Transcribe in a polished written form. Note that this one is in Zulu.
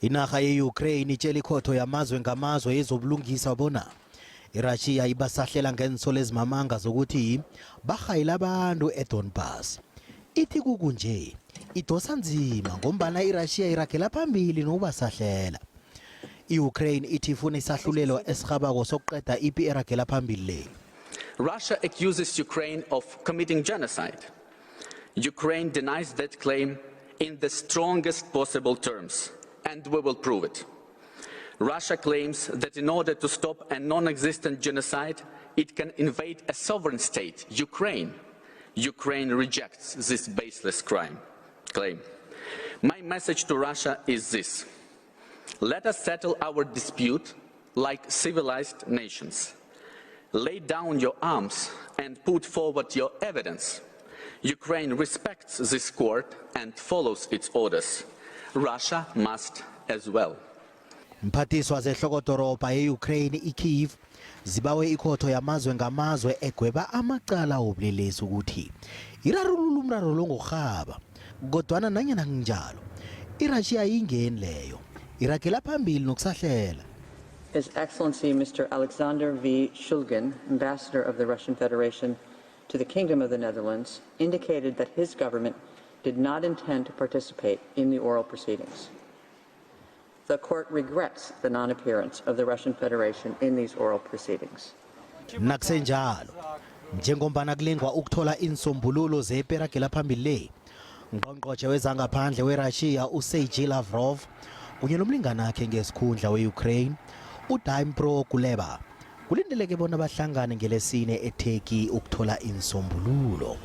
Inarha yeUkraine itshela ikhotho yamazwe ngamazwe yezobulungiswa bona iRussia ibasahlela ngensolo ezimamanga zokuthi barhayila abantu eDonbass. Ithi kukunje idosa nzima ngombana iRussia iragela phambili nokubasahlela. iUkraine ithi ifuna isahlulelo esirhabako sokuqeda ipi eragela phambili le. Russia accuses Ukraine of committing genocide. Ukraine denies that claim in the strongest possible terms, and we will prove it. Russia claims that in order to stop a non-existent genocide, it can invade a sovereign state, Ukraine. Ukraine rejects this baseless claim. My message to Russia is this: let us settle our dispute like civilized nations. Lay down your arms and put forward your evidence. Ukraine respects this court and follows its orders. Russia must as well. Mphathiswa zehlokodoroba yeUkraine iKyiv zibawe ikhotho yamazwe ngamazwe egweba amacala obulelesi ukuthi irarulula umraro lo ngorhaba. Kodwana nanyana kunjalo iRussia ingeni leyo iragela phambili nokusahlela. His Excellency Mr. Alexander V. Shulgin, Ambassador of the Russian Federation to the Kingdom of the Netherlands, indicated that his government did not intend to participate in the oral proceedings. The court regrets the non-appearance of the Russian Federation in these oral proceedings. Nakusenjalo njengombana kulengwa ukuthola insombululo zeperagela phambili le, ngqongqotjhe wezangaphandle weRussia uSergey Lavrov kunye nomlingani wakhe ngesikhundla weUkraine uDmytro Kuleba kulindeleke bona bahlangane ngelesine eTurkey ukuthola insombululo.